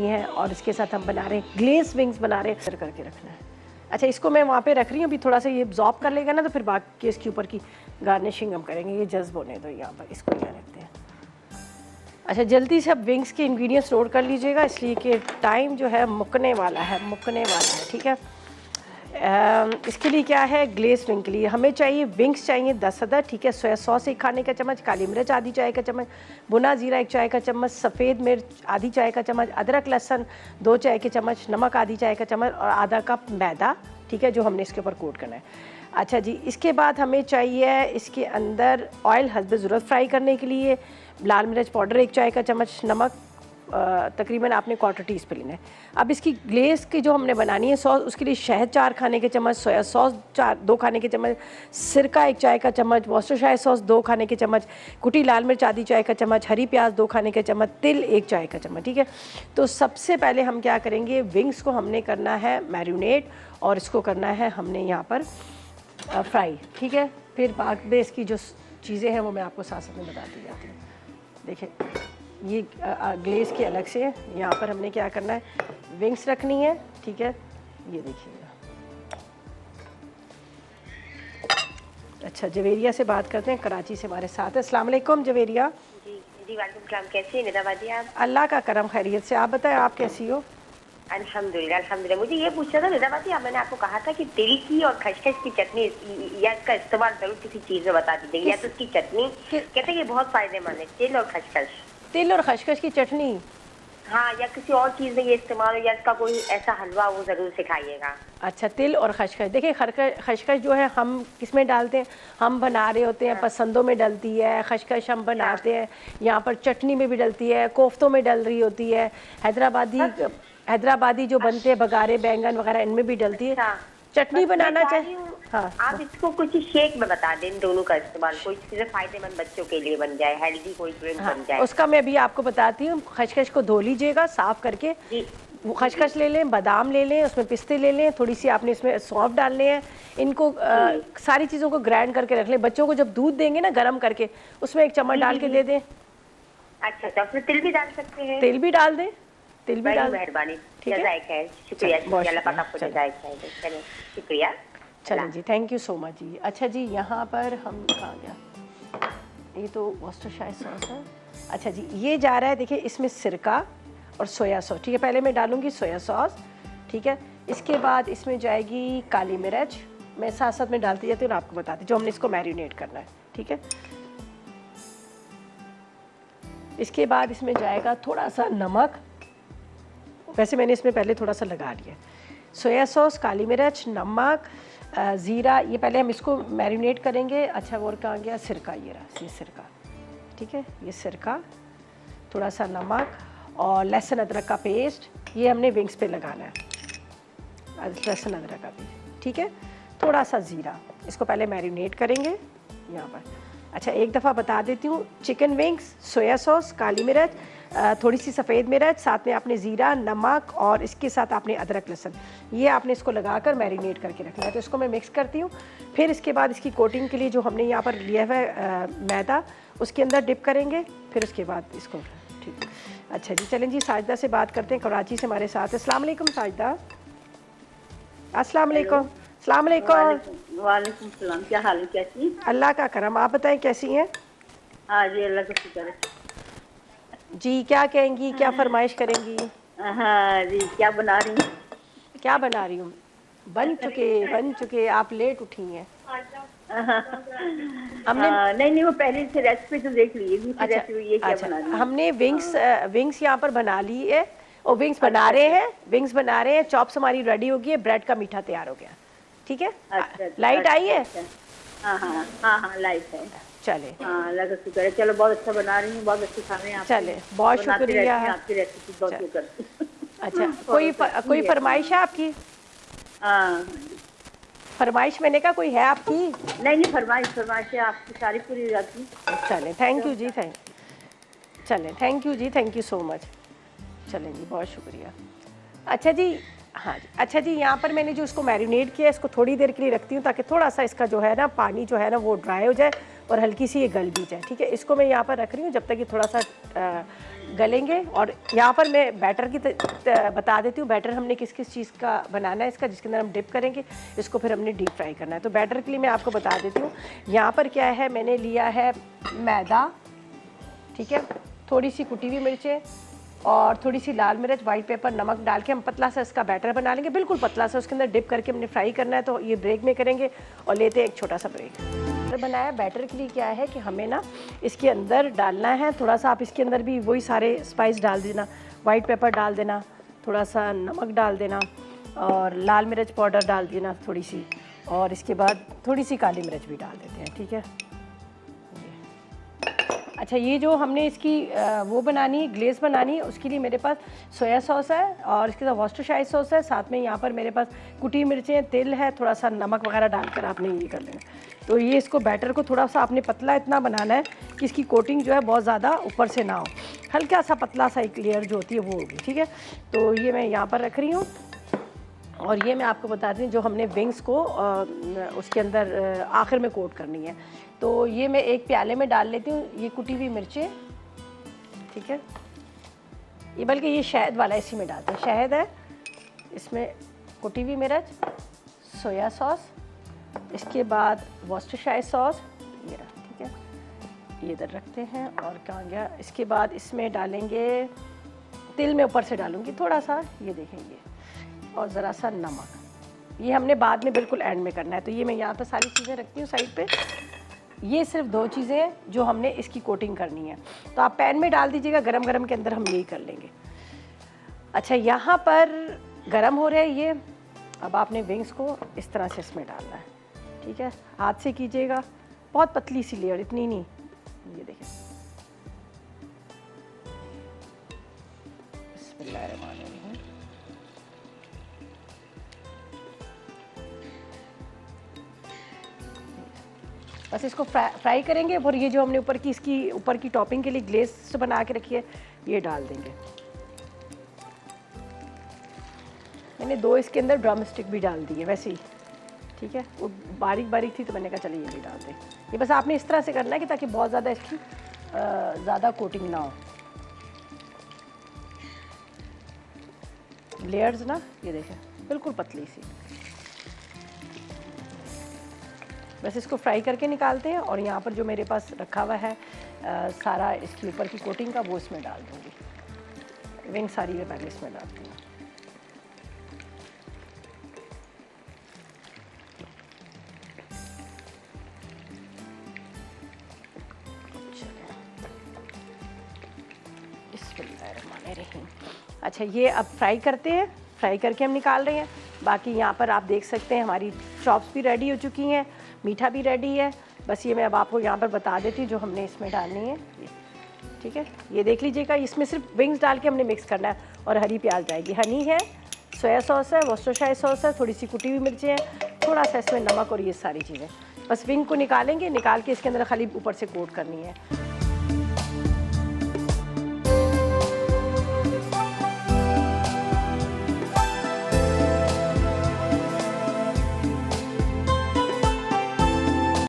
है और इसके साथ हम बना रहे हैं ग्लेस विंग्स बना रहे हैं करके रखना है। अच्छा, इसको मैं वहाँ पे रख रही हूँ, अभी थोड़ा सा ये एब्जॉर्ब कर लेगा ना तो फिर बाकी इसके ऊपर की गार्निशिंग हम करेंगे। ये जज्ब होने दो यहाँ पर, इसको यहाँ रखते हैं। अच्छा, जल्दी से अब विंग्स के इंग्रेडिएंट्स नोट कर लीजिएगा, इसलिए कि टाइम जो है मुकने वाला है, ठीक है। इसके लिए क्या है, ग्लेस विंग के लिए हमें चाहिए विंग्स चाहिए 10 अदद, ठीक है। सोया सॉस 1 खाने का चम्मच, काली मिर्च आधी चाय का चम्मच, भुना जीरा 1 चाय का चम्मच, सफ़ेद मिर्च आधी चाय का चम्मच, अदरक लहसुन 2 चाय के चम्मच, नमक आधी चाय का चम्मच और आधा कप मैदा, ठीक है, जो हमने इसके ऊपर कोट करना है। अच्छा जी, इसके बाद हमें चाहिए इसके अंदर ऑयल हस्ब ज़रूरत फ्राई करने के लिए, लाल मिर्च पाउडर 1 चाय का चम्मच, नमक तकरीबन आपने 1/4 टीस्पून है। अब इसकी ग्लेस की जो हमने बनानी है सॉस, उसके लिए शहद 4 खाने के चम्मच, सोया सॉस 2 खाने के चम्मच, सिरका 1 चाय का चम्मच, वॉस्टरशायर सॉस 2 खाने के चम्मच, कुटी लाल मिर्च आधी चाय का चम्मच, हरी प्याज 2 खाने के चम्मच, तिल 1 चाय का चम्मच, ठीक है। तो सबसे पहले हम क्या करेंगे, विंग्स को हमने करना है मैरिनेट और इसको करना है हमने यहाँ पर फ्राई, ठीक है। फिर बाद में इसकी जो चीज़ें हैं वो मैं आपको साथ साथ में बताती जाती हूँ। देखिए, ये ग्लेस के अलग से है। यहाँ पर हमने क्या करना है, विंग्स रखनी है, ठीक है। ये देखिएगा। अच्छा, जवेरिया से बात करते हैं, कराची से हमारे साथ है। अस्सलाम वालेकुम जवेरिया। जी जी, वालेकुम सलाम। कैसी हैं निदाबादी आप? अल्लाह का करम खैरियत से, आप बताएं आप कैसी हो? अल्हम्दुलिल्लाह अल्हम्दुलिल्लाह। मुझे ये पूछना था निदाबादी, मैंने आपको कहा था कि तिल की और खसखस की चटनी या इसका इस्तेमाल जरूर किसी चीज़ में बता दीजिएगा, या तो उसकी चटनी कहते हैं ये बहुत फायदेमंद है, तिल और खसखस। तिल और खसखस की चटनी, हाँ, या किसी और चीज़ में ये इस्तेमाल हो, या इसका कोई ऐसा हलवा वो ज़रूर सिखाइएगा। अच्छा, तिल और खसखस। देखिए, खसखस जो है हम किस में डालते हैं, हम बना रहे होते हैं, पसंदों में डलती है खसखस, हम बनाते हैं यहाँ पर चटनी में भी डलती है, कोफ्तों में डल रही होती है, हैदराबादी जो बनते हैं बगारे बैंगन वगैरह इनमें भी डलती है। चटनी बनाना चाहिए। हाँ, आप इसको कुछ शेक में बता दें, इन दोनों का इस्तेमाल कोई चीज़ें फायदेमंद बच्चों के लिए बन जाए, हेल्दी कोई ड्रिंक बन जाए। उसका मैं अभी आपको बताती हूँ। खसखस को धो लीजिएगा साफ करके, वो खसखस ले लें, बादाम ले लें, उसमें पिस्ते ले लें, थोड़ी सी आपने इसमें सौंफ डालने हैं। इनको सारी चीज़ों को ग्राइंड करके रख लें। बच्चों को जब दूध देंगे ना गर्म करके, उसमें 1 चम्मच डाल के दे दें। अच्छा, तो उसमें तिल भी डाल सकते हैं? तिल भी डाल दें, तिल भी डाल। मेहरबानी, ठीक है, शुक्रिया, अल्लाह पाक आपको जज़ाए खैर दे। चलिए, शुक्रिया। चलें जी, थैंक यू सो मच जी। अच्छा जी, यहाँ पर हम कहाँ गया, ये तो वॉस्टरशायर सॉस है। अच्छा जी, ये जा रहा है, देखिए इसमें सिरका और सोया सॉस, ठीक है। पहले मैं डालूंगी सोया सॉस, ठीक है। इसके बाद इसमें जाएगी काली मिर्च, मैं साथ साथ में डालती जाती हूँ और आपको बताती हूँ, जो हमने इसको मैरिनेट करना है, ठीक है। इसके बाद इसमें जाएगा थोड़ा सा नमक, वैसे मैंने इसमें पहले थोड़ा सा लगा लिया। सोया सॉस, काली मिर्च, नमक, ज़ीरा, ये पहले हम इसको मैरिनेट करेंगे। अच्छा, और कहाँ गया, सिरका, ये रहा, ये सिरका, ठीक है। ये सिरका, थोड़ा सा नमक और लहसुन अदरक का पेस्ट, ये हमने विंग्स पे लगाना है, लहसुन अदरक का पेस्ट, ठीक है। थोड़ा सा ज़ीरा, इसको पहले मैरिनेट करेंगे यहाँ पर। अच्छा, एक दफ़ा बता देती हूँ, चिकन विंग्स, सोया सॉस, काली मिर्च, थोड़ी सी सफ़ेद मिर्च, साथ में आपने ज़ीरा, नमक और इसके साथ आपने अदरक लहसुन, ये आपने इसको लगाकर मैरिनेट करके रखना है। तो इसको मैं मिक्स करती हूँ। फिर इसके बाद इसकी कोटिंग के लिए जो हमने यहाँ पर लिया हुआ है मैदा, उसके अंदर डिप करेंगे, फिर उसके बाद इसको, ठीक। अच्छा जी, चलें जी, साजिदा से बात करते हैं, कराची से हमारे साथ है। अस्सलाम वालेकुम साजिदा। अस्सलाम वालेकुम। अस्सलाम वालेकुम। वालेकुम सलाम, क्या हाल है, कैसी? अल्लाह का करम, आप बताएं कैसी हैं? हाँ जी, अल्लाह का शुक्र है जी। क्या कहेंगी, क्या फरमाइश करेंगी? हाँ जी, क्या बना रही हैं? क्या बना रही हूँ, बन चुके, आप लेट उठी हैं। हमने नहीं, वो पहले से रेसिपी तो देख ली है। अच्छा, रेसिपी ये क्या बना रही है? हमने विंग्स यहाँ पर बना ली है और विंग्स बना रहे हैं। चॉप्स हमारी रेडी हो गई है, ब्रेड का मीठा तैयार हो गया, ठीक है। लाइट आई है? हाँ, लाइट है। चले, हाँ, अल्लाह का शुक्र है। चलो, बहुत अच्छा बना रही हूँ, बहुत अच्छे खाने हैं। चले, बहुत शुक्रिया, आपकी रेसिपी बहुत शुक्र। अच्छा, कोई फरमाइश है आपकी? हाँ, फरमाइश मैंने कहा कोई है आपकी? नहीं, फरमाइश है आपकी सारी पूरी हो जाती। चलें, थैंक यू जी, थैंक यू सो मच। चलें जी, बहुत शुक्रिया। अच्छा जी, हाँ जी। अच्छा जी, यहाँ पर मैंने जो इसको मैरिनेट किया है, इसको थोड़ी देर के लिए रखती हूँ ताकि थोड़ा सा इसका जो है ना पानी जो है ना वो ड्राई हो जाए, और हल्की सी ये गल भी जाए। ठीक है, इसको मैं यहाँ पर रख रही हूँ जब तक ये थोड़ा सा गलेंगे। और यहाँ पर मैं बैटर की बता देती हूँ, बैटर हमने किस किस चीज़ का बनाना है इसका, जिसके अंदर हम डिप करेंगे, इसको फिर हमने डीप फ्राई करना है। तो बैटर के लिए मैं आपको बता देती हूँ, यहाँ पर क्या है, मैंने लिया है मैदा, ठीक है, थोड़ी सी कुटी हुई मिर्चें और थोड़ी सी लाल मिर्च, वाइट पेपर, नमक डाल के हम पतला सा इसका बैटर बना लेंगे, बिल्कुल पतला सा। उसके अंदर डिप करके हमने फ्राई करना है। तो ये ब्रेक में करेंगे और लेते हैं एक छोटा सा ब्रेक। बैटर बनाया, बैटर के लिए क्या है कि हमें ना इसके अंदर डालना है थोड़ा सा, आप इसके अंदर भी वही सारे स्पाइस डाल देना, वाइट पेपर डाल देना, थोड़ा सा नमक डाल देना और लाल मिर्च पाउडर डाल देना थोड़ी सी, और इसके बाद थोड़ी सी काली मिर्च भी डाल देते हैं। ठीक है, अच्छा ये जो हमने इसकी वो बनानी है, ग्लेस बनानी है, उसके लिए मेरे पास सोया सॉस है और इसके साथ वॉस्टरशायर सॉस है, साथ में यहाँ पर मेरे पास कुटी मिर्चें, तिल है, थोड़ा सा नमक वगैरह डालकर आपने ये कर लेना। तो ये इसको बैटर को थोड़ा सा आपने पतला इतना बनाना है कि इसकी कोटिंग जो है बहुत ज़्यादा ऊपर से ना हो, हल्का सा पतला सा एक लेयर जो होती है वो होगी। ठीक है, तो ये मैं यहाँ पर रख रही हूँ और ये मैं आपको बता दी जो हमने विंग्स को उसके अंदर आखिर में कोट करनी है। तो ये मैं एक प्याले में डाल लेती हूँ ये कुटी हुई मिर्चें। ठीक है, ये बल्कि ये शहद वाला इसी में डालते हैं, शहद है इसमें, कुटी हुई मिर्च, सोया सॉस, इसके बाद वॉस्टरशायर सॉस, ये रहा। ठीक है, ये इधर रखते हैं और कहाँ गया, इसके बाद इसमें डालेंगे तिल, में ऊपर से डालूंगी थोड़ा सा, ये देखेंगे, और ज़रा सा नमक। ये हमने बाद में बिल्कुल एंड में करना है। तो ये मैं यहाँ पर सारी चीज़ें रखती हूँ साइड पे। ये सिर्फ 2 चीज़ें हैं जो हमने इसकी कोटिंग करनी है, तो आप पैन में डाल दीजिएगा, गरम गरम के अंदर हम यही कर लेंगे। अच्छा, यहाँ पर गरम हो रहा है ये, अब आपने विंग्स को इस तरह से इसमें डालना है। ठीक है, हाथ से कीजिएगा, बहुत पतली सी लेयर, इतनी नहीं, ये देखें, बिस्मिल्लाहिर्रहमानिर्रहीम। बस इसको फ्राई करेंगे और ये जो हमने ऊपर की इसकी ऊपर की टॉपिंग के लिए ग्लेस बना के रखी है ये डाल देंगे। मैंने 2 इसके अंदर ड्रम स्टिक भी डाल दी है वैसे ही। ठीक है, वो बारीक बारीक थी तो मैंने कहा चलिए ये भी डाल दें। ये बस आपने इस तरह से करना है कि ताकि बहुत ज़्यादा इसकी ज़्यादा कोटिंग ना हो। लेयर्स ना, ये देखें बिल्कुल पतली सी। बस इसको फ्राई करके निकालते हैं और यहाँ पर जो मेरे पास रखा हुआ है सारा इसके ऊपर की कोटिंग का, वो इसमें डाल दूँगी। विंग सारी मैं पहले इसमें डालती हूँ। बिस्मिल्लाहिर्रहमानिर्रहीम। अच्छा, ये अब फ्राई करते हैं, फ्राई करके हम निकाल रहे हैं। बाकी यहाँ पर आप देख सकते हैं हमारी चॉप्स भी रेडी हो चुकी हैं, मीठा भी रेडी है। बस ये मैं अब आपको यहाँ पर बता देती हूँ जो हमने इसमें डालनी है। ठीक है, ये देख लीजिएगा, इसमें सिर्फ विंग्स डाल के हमने मिक्स करना है और हरी प्याज जाएगी। हनी है, सोया सॉस है, वॉस्टरशायर सॉस है, थोड़ी सी कुटी हुई मिर्चें हैं, थोड़ा सा इसमें नमक और ये सारी चीज़ें। बस विंग को निकालेंगे, निकाल के इसके अंदर खाली ऊपर से कोट करनी है।